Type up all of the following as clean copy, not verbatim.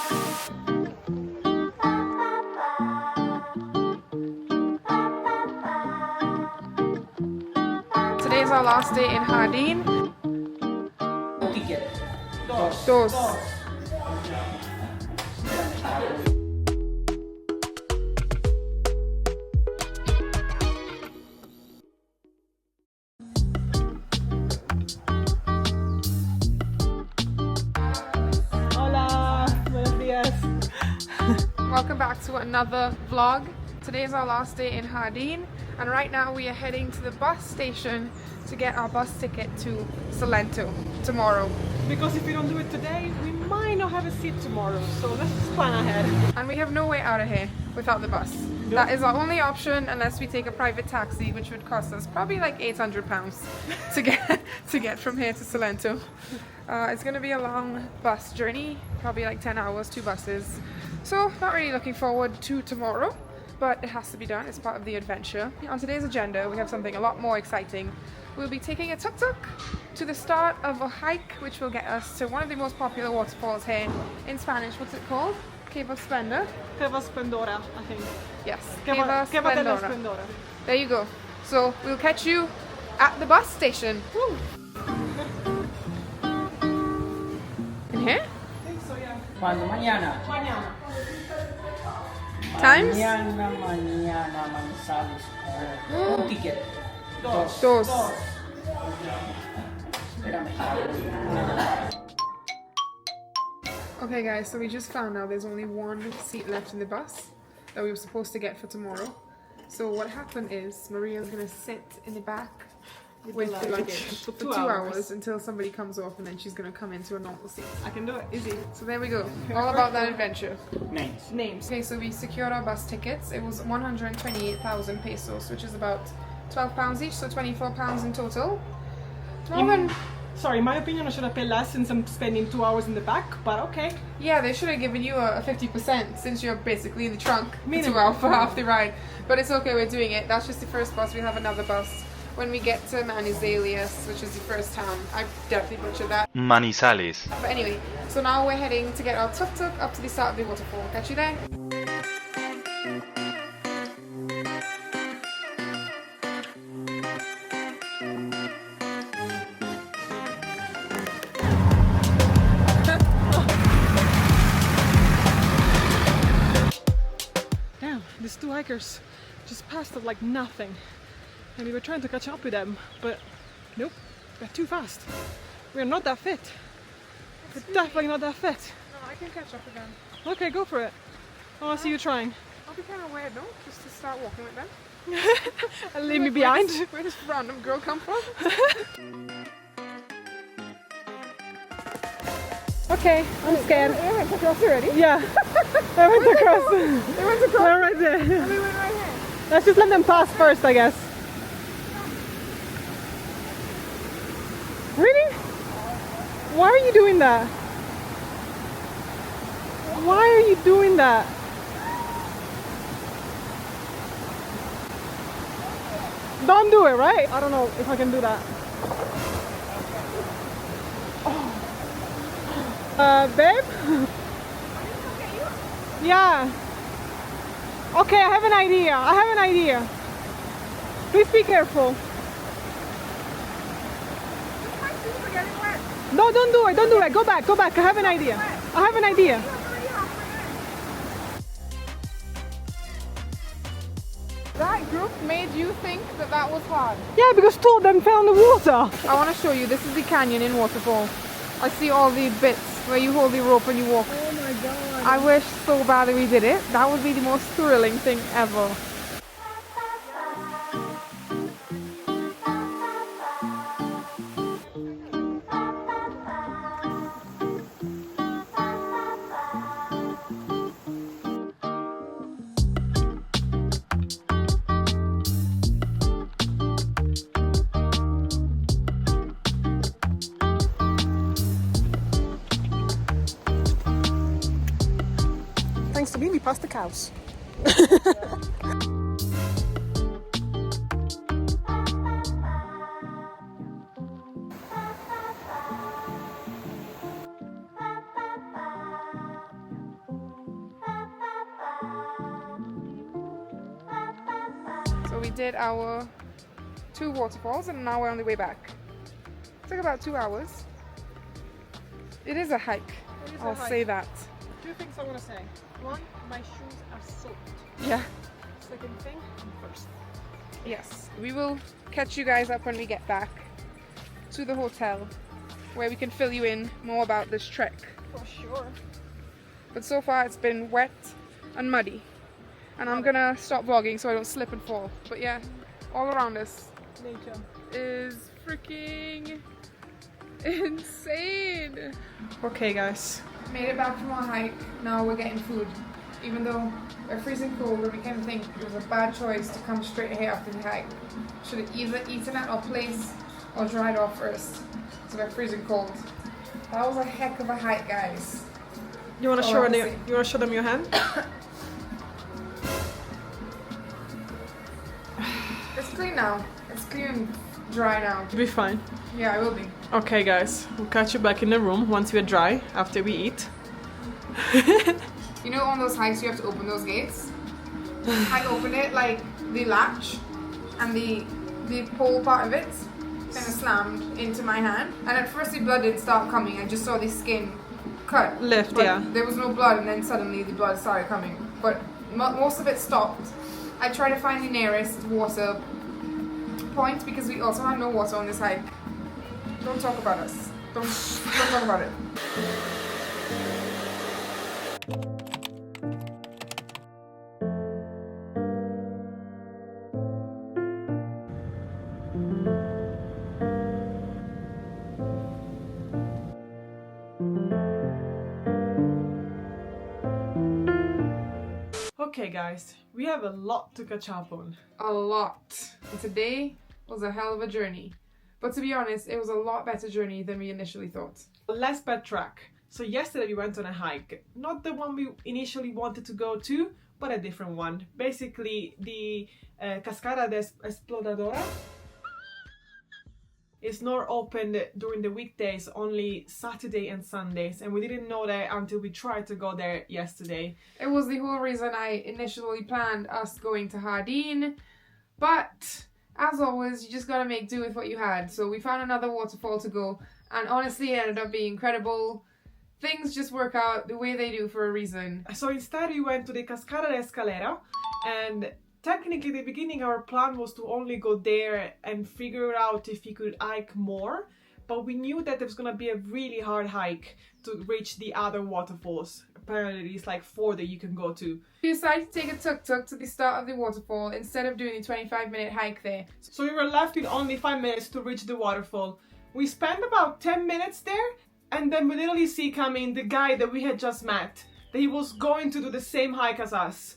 Today is our last day in Jardín. Ticket. Dos. Hola, buenos días. Welcome back to another vlog. Today is our last day in Jardín, and right now we are heading to the bus station to get our bus ticket to Salento tomorrow. Because if we don't do it today, we might not have a seat tomorrow. So let's just plan ahead. And we have no way out of here without the bus. Nope. That is our only option unless we take a private taxi, which would cost us probably like £800 to get from here to Salento. It's going to be a long bus journey, probably like 10 hours, 2 buses. So not really looking forward to tomorrow, but it has to be done. It's part of the adventure. On today's agenda, we have something a lot more exciting. We'll be taking a tuk-tuk to the start of a hike, which will get us to one of the most popular waterfalls here in Spanish. What's it called? Cave of Splendor? Cava Splendora, I think. Yes, Cava della Splendora. Splendora. There you go. So we'll catch you at the bus station. Woo. In here? I think so, yeah. Cuando mañana. Mañana. Times? Mañana, Manizales. Un ticket. Dos. Dos. Espérame. Okay guys, so we just found out there's only one seat left in the bus that we were supposed to get for tomorrow. So what happened is Maria's gonna sit in the back with the luggage for 2 hours until somebody comes off, and then she's gonna come into a normal seat. I can do it. Easy. So there we go. All about that adventure. Names. Names. Okay, so we secured our bus tickets. It was 128,000 pesos, which is about £12 each, so £24 in total. More than... Sorry, in my opinion, I should have paid less since I'm spending 2 hours in the back, but okay. Yeah, they should have given you a 50% since you're basically in the trunk for Minimum. 2 hours for half the ride. But it's okay, we're doing it. That's just the first bus. We'll have another bus when we get to Manizales, which is the first town. I definitely butchered that. Manizales. But anyway, so now we're heading to get our tuk-tuk up to the start of the waterfall. Catch you there. Damn, these two hikers just passed us like nothing. And we were trying to catch up with them, but nope, they're too fast. We're not that fit. We're definitely not that fit. No, I can catch up again. Okay, go for it. Oh, I see you trying. I'll be kind of weird though, just to start walking with them. And leave me behind. Where does random girl come from? Okay, I'm scared. They went across already? Yeah, I went across. They went across. They're right there. They went right here. Let's just let them pass first, I guess. Really? Why are you doing that? Why are you doing that? Don't do it, right? I don't know if I can do that. Babe? Yeah. Okay, I have an idea. Please be careful. My shoes are getting wet. No, don't do it. Go back. I have an idea. That group made you think that that was hard. Yeah, because two of them fell in the water. I want to show you, this is the canyon in waterfall. I see all the bits where you hold the rope and you walk. Oh my god. I wish so bad that we did it. That would be the most thrilling thing ever. Thanks to me, we passed the cows. So we did our 2 waterfalls and now we're on the way back. It took about 2 hours. It is a hike. I'll say that. 2 things I want to say. 1, my shoes are soaked. Yeah. Second thing, I'm thirsty. Yes. We will catch you guys up when we get back to the hotel where we can fill you in more about this trek. For sure. But so far it's been wet and muddy. And I'm gonna stop vlogging so I don't slip and fall. But yeah, all around us Nature. is freaking insane. Okay, guys. Made it back from our hike. Now we're getting food. Even though we're freezing cold, and we kind of think it was a bad choice to come straight here after the hike. Should have either eaten at our place or dried off first. So we're freezing cold. That was a heck of a hike, guys. You wanna Oh, show I them? see. You wanna show them your hand? It's clean now. It's clean and dry now. You'll be fine. Yeah, I will be. Okay, guys. We'll catch you back in the room once we're dry after we eat. You know, on those hikes you have to open those gates. I opened it like the latch and the pole part of it kind of slammed into my hand. And at first the blood didn't start coming. I just saw the skin cut. Left, but yeah. There was no blood, and then suddenly the blood started coming. But most of it stopped. I tried to find the nearest water point because we also had no water on this hike. Don't talk about us. Don't talk about it. Okay, guys. We have a lot to catch up on. A lot. And today was a hell of a journey. But to be honest, it was a lot better journey than we initially thought. Let's backtrack. So yesterday we went on a hike. Not the one we initially wanted to go to, but a different one. Basically, the Cascada de Exploradora. It's not open during the weekdays, only Saturday and Sundays, and we didn't know that until we tried to go there yesterday. It was the whole reason I initially planned us going to Jardín, but as always, you just gotta make do with what you had. So we found another waterfall to go, and honestly, it ended up being incredible. Things just work out the way they do for a reason. So instead we went to the Cascada de Escalera, and technically, at the beginning, our plan was to only go there and figure out if we could hike more, but we knew that there was gonna be a really hard hike to reach the other waterfalls. Apparently, it's like 4 that you can go to. We decided to take a tuk-tuk to the start of the waterfall instead of doing the 25-minute hike there. So we were left with only 5 minutes to reach the waterfall. We spent about 10 minutes there, and then we literally see coming the guy that we had just met, that he was going to do the same hike as us.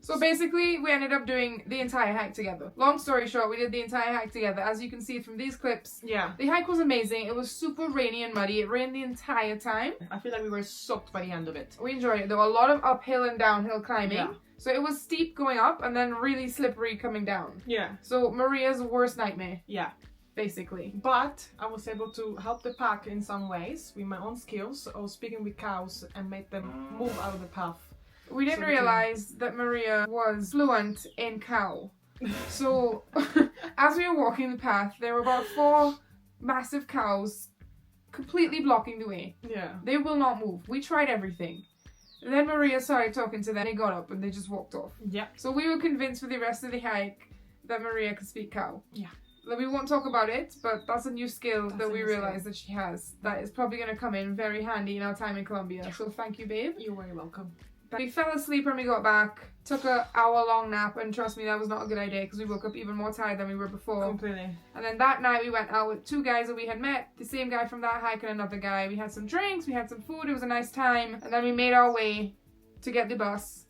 So basically, we ended up doing the entire hike together. Long story short, we did the entire hike together. As you can see from these clips, Yeah. the hike was amazing. It was super rainy and muddy. It rained the entire time. I feel like we were soaked by the end of it. We enjoyed it. There were a lot of uphill and downhill climbing. Yeah. So it was steep going up and then really slippery coming down. Yeah. So Maria's worst nightmare, Yeah. basically. But I was able to help the pack in some ways with my own skills. I was speaking with cows and made them move out of the path. We didn't So we can- realize that Maria was fluent in cow. So as we were walking the path, there were about 4 massive cows completely blocking the way. Yeah. They will not move. We tried everything. And then Maria started talking to them. They got up and they just walked off. Yeah. So we were convinced for the rest of the hike that Maria could speak cow. Yeah. Like, we won't talk about it, but that's a new skill That's that a we new realized that she has. That is probably going to come in very handy in our time in Colombia. So thank you, babe. You're very welcome. We fell asleep when we got back, took an hour-long nap, and trust me, that was not a good idea because we woke up even more tired than we were before. Completely. And then that night we went out with 2 guys that we had met, the same guy from that hike and another guy. We had some drinks, we had some food, it was a nice time, and then we made our way to get the bus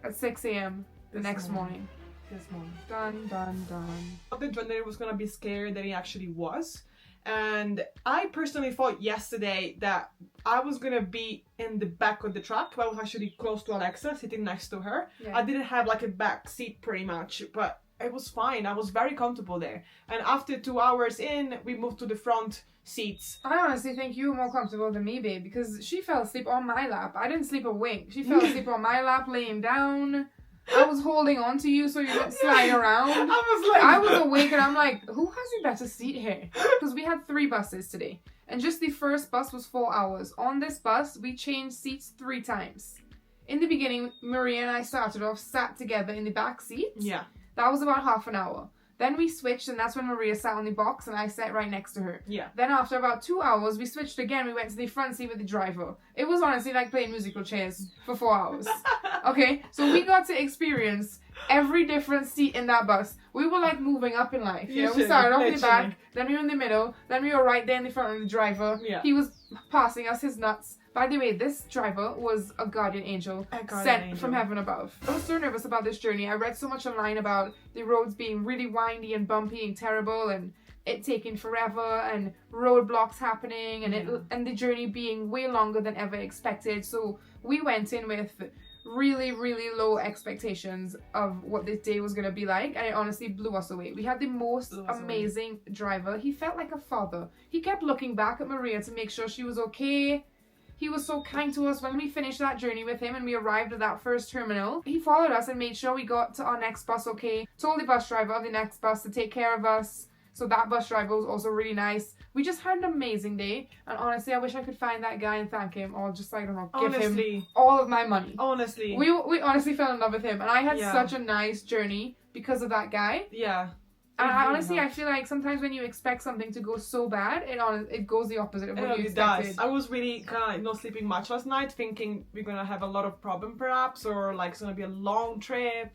at 6 a.m. the next morning. This morning. Dun, dun, dun. I thought the adrenaline was gonna be scarier than it actually was. And I personally thought yesterday that I was gonna be in the back of the truck, but I was actually close to Alexa, sitting next to her. Yeah. I didn't have like a back seat pretty much, but it was fine. I was very comfortable there. And after 2 hours in, we moved to the front seats. I honestly think you were more comfortable than me, babe, because she fell asleep on my lap. I didn't sleep a wink. She fell asleep on my lap, laying down. I was holding on to you so you don't slide around. I I was awake and I'm like, who has a better seat here? Because we had 3 buses today. And just the first bus was 4 hours. On this bus, we changed seats 3 times. In the beginning, Maria and I started off sat together in the back seat. Yeah. That was about half an hour. Then we switched, and that's when Maria sat on the box and I sat right next to her. Yeah. Then after about 2 hours, we switched again. We went to the front seat with the driver. It was honestly like playing musical chairs for 4 hours. Okay, so we got to experience every different seat in that bus. We were like moving up in life. You know, we started off in the back, then we were in the middle, then we were right there in the front of the driver. Yeah. He was passing us his nuts. By the way, this driver was a guardian angel sent from heaven above. I was so nervous about this journey. I read so much online about the roads being really windy and bumpy and terrible, and it taking forever, and roadblocks happening, and and the journey being way longer than ever expected. So we went in with really, really low expectations of what this day was going to be like, and it honestly blew us away. We had the most amazing driver. He felt like a father. He kept looking back at Maria to make sure she was okay. He was so kind to us when we finished that journey with him and we arrived at that first terminal. He followed us and made sure we got to our next bus okay. Told the bus driver of the next bus to take care of us. So that bus driver was also really nice. We just had an amazing day. And honestly, I wish I could find that guy and thank him. Or just, I don't know, give him all of my money. Honestly. We honestly fell in love with him. And I had such a nice journey because of that guy. Yeah. And I feel like sometimes when you expect something to go so bad, it goes the opposite of what you expected. I was really kind of like not sleeping much last night, thinking we're gonna have a lot of problem perhaps, or like it's gonna be a long trip,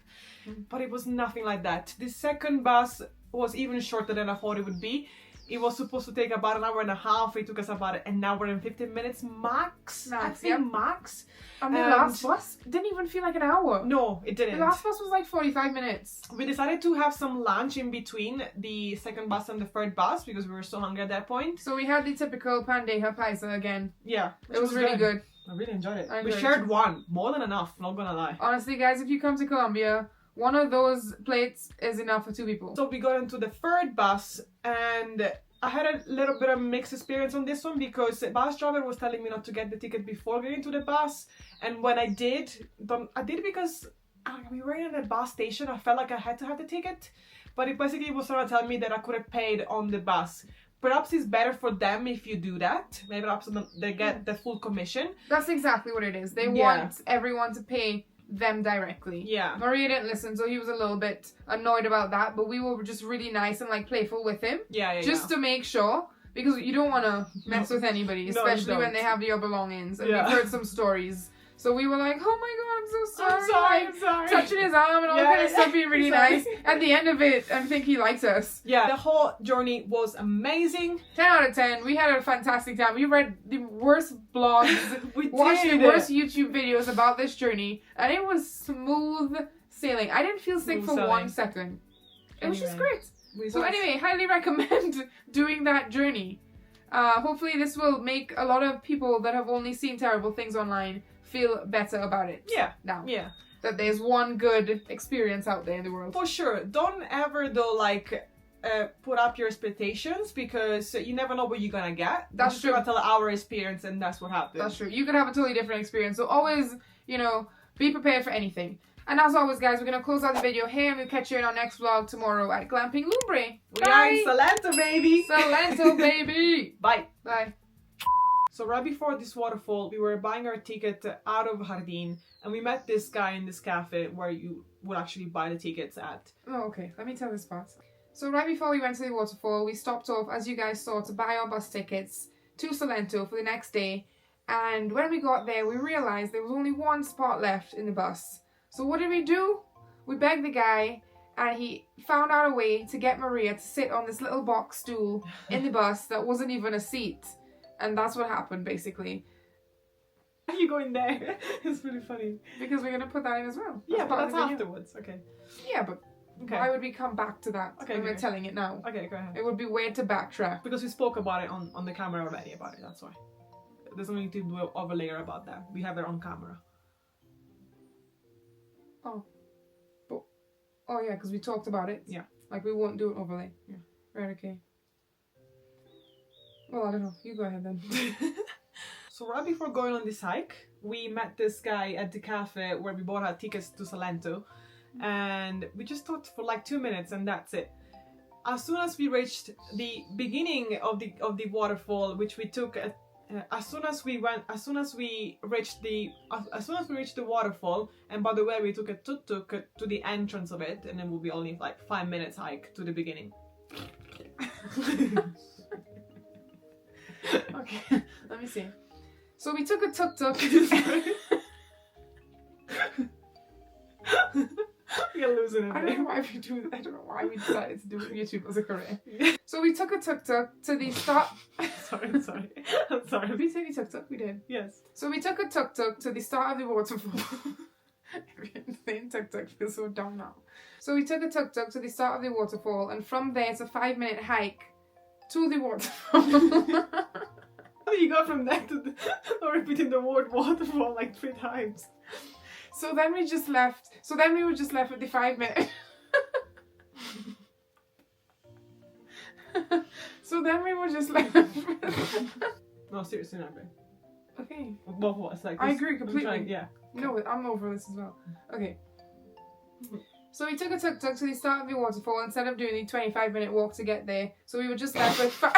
but it was nothing like that. The second bus was even shorter than I thought it would be. It was supposed to take about an hour and a half. It took us about an hour and 15 minutes max. I think max. And the last bus didn't even feel like an hour. No, it didn't. The last bus was like 45 minutes. We decided to have some lunch in between the second bus and the third bus because we were so hungry at that point. So we had the typical bandeja paisa again. Yeah. It was really good. I really enjoyed it. I We shared one. More than enough, not gonna lie. Honestly, guys, if you come to Colombia, one of those plates is enough for 2 people. So we got into the third bus and I had a little bit of mixed experience on this one because the bus driver was telling me not to get the ticket before getting to the bus, and when I did because we were in a bus station. I felt like I had to have the ticket, but it basically was trying to tell me that I could have paid on the bus. Perhaps it's better for them if you do that. Maybe perhaps they get the full commission. That's exactly what it is. They want everyone to pay them directly. Yeah. Maria didn't listen, so he was a little bit annoyed about that, but we were just really nice and like playful with him. Just to make sure, because you don't want to mess with anybody, especially when they have your belongings. And we've heard some stories. So we were like, oh my god, I'm so sorry. I'm sorry. Touching his arm and all kind of stuff, being really nice. At the end of it, I think he liked us. Yeah, the whole journey was amazing. 10 out of 10. We had a fantastic time. We read the worst blogs, watched the worst YouTube videos about this journey, and it was smooth sailing. I didn't feel sick for 1 second. It was just great. So anyway, highly recommend doing that journey. Hopefully this will make a lot of people that have only seen terrible things online feel better about it. Now. That there's one good experience out there in the world. For sure. Don't ever though put up your expectations because you never know what you're gonna get. That's true. We're gonna tell our experience and that's what happened. That's true. You could have a totally different experience. So always, be prepared for anything. And as always, guys, we're going to close out the video here and we'll catch you in our next vlog tomorrow at Glamping Lumbre. We are in Salento, baby! Salento, baby! Bye! Bye. So right before this waterfall, we were buying our ticket out of Jardín and we met this guy in this cafe where you would actually buy the tickets at. Oh, okay. Let me tell this part. So right before we went to the waterfall, we stopped off, as you guys saw, to buy our bus tickets to Salento for the next day. And when we got there, we realized there was only one spot left in the bus. So what did we do? We begged the guy and he found out a way to get Maria to sit on this little box stool in the bus that wasn't even a seat. And that's what happened, basically. Are you going there? It's really funny. Because we're going to put that in as well. Yeah, but that's afterwards. Okay. Yeah, but why would we come back to that when we're telling it now? Okay, go ahead. It would be weird to backtrack. Because we spoke about it on the camera already about it, that's why. There's no need to do an overlayer about that. We have it on camera. Oh yeah, because we talked about it. Yeah. Like we won't do an overlay. Yeah. Right, okay. Well, I don't know. You go ahead then. So right before going on this hike, we met this guy at the cafe where we bought our tickets to Salento, and we just talked for like 2 minutes, and that's it. As soon as we reached the beginning of the waterfall, which we took as soon as we reached the waterfall, and by the way, we took a tuk-tuk to the entrance of it, and it will be only like 5 minutes hike to the beginning. Okay, let me see. So we took a tuk-tuk. You're losing it. I don't know why we decided to do YouTube as a career. So we took a tuk-tuk to the start. I'm sorry. Did we say we tuk-tuk? We did. Yes. So we took a tuk-tuk to the start of the waterfall. Saying tuk-tuk feels so dumb now. So we took a tuk-tuk to the start of the waterfall, and from there it's a 5-minute hike to the waterfall. How do you go from that to repeating the word waterfall like 3 times? So then we just left. So then we were just left with the 5-minute. So then we were just left. No, seriously, not good. Okay. Well, what? It's like I agree completely. Yeah. No, I'm over this as well. Okay. So we took a tuk-tuk to the start of the waterfall instead of doing the 25-minute walk to get there. So we were just left with 5.